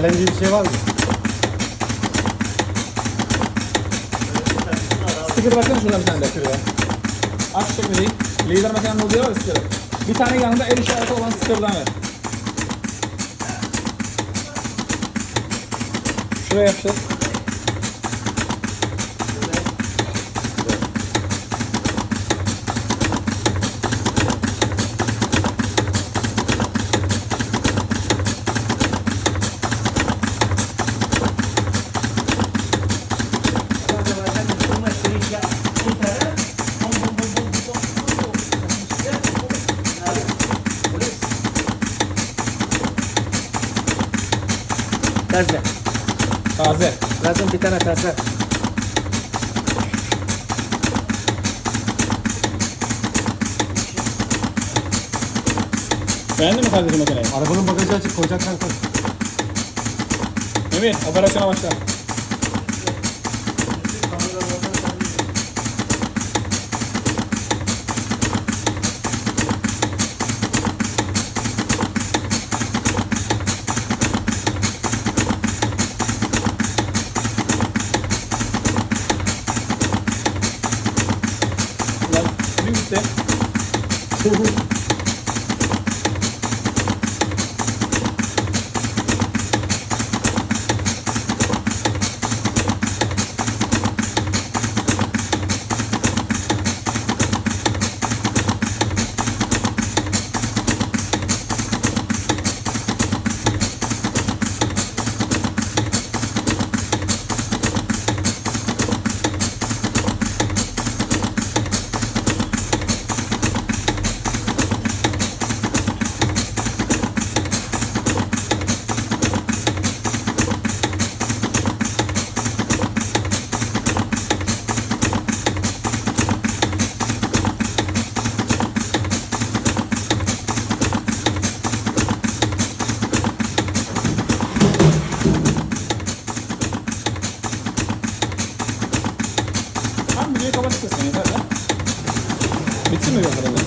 Kalem bir şey var mı? Sticker baksana şurada bir tane de şuraya. Aç çekmeyi. Lider makinenin olduğu yer var sticker. Bir tane yanında el işareti olan sticker'dan ver. Şuraya yapıştır. Taze. Taze. Lazım bir tane taze. Beğendin mi kardeşim makineyi? Arabanın bagajı açık, koyacaksan koy. Emin, operasyona başla. Lan, dün gitti. Tam videoyu kapat istersen yeter lan. Bitsin mi bir kadar?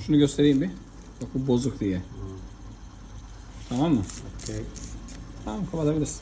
Şunu göstereyim bir. Bak bu bozuk diye. Tamam mı? Okay. Tamam, kapatabilirsin.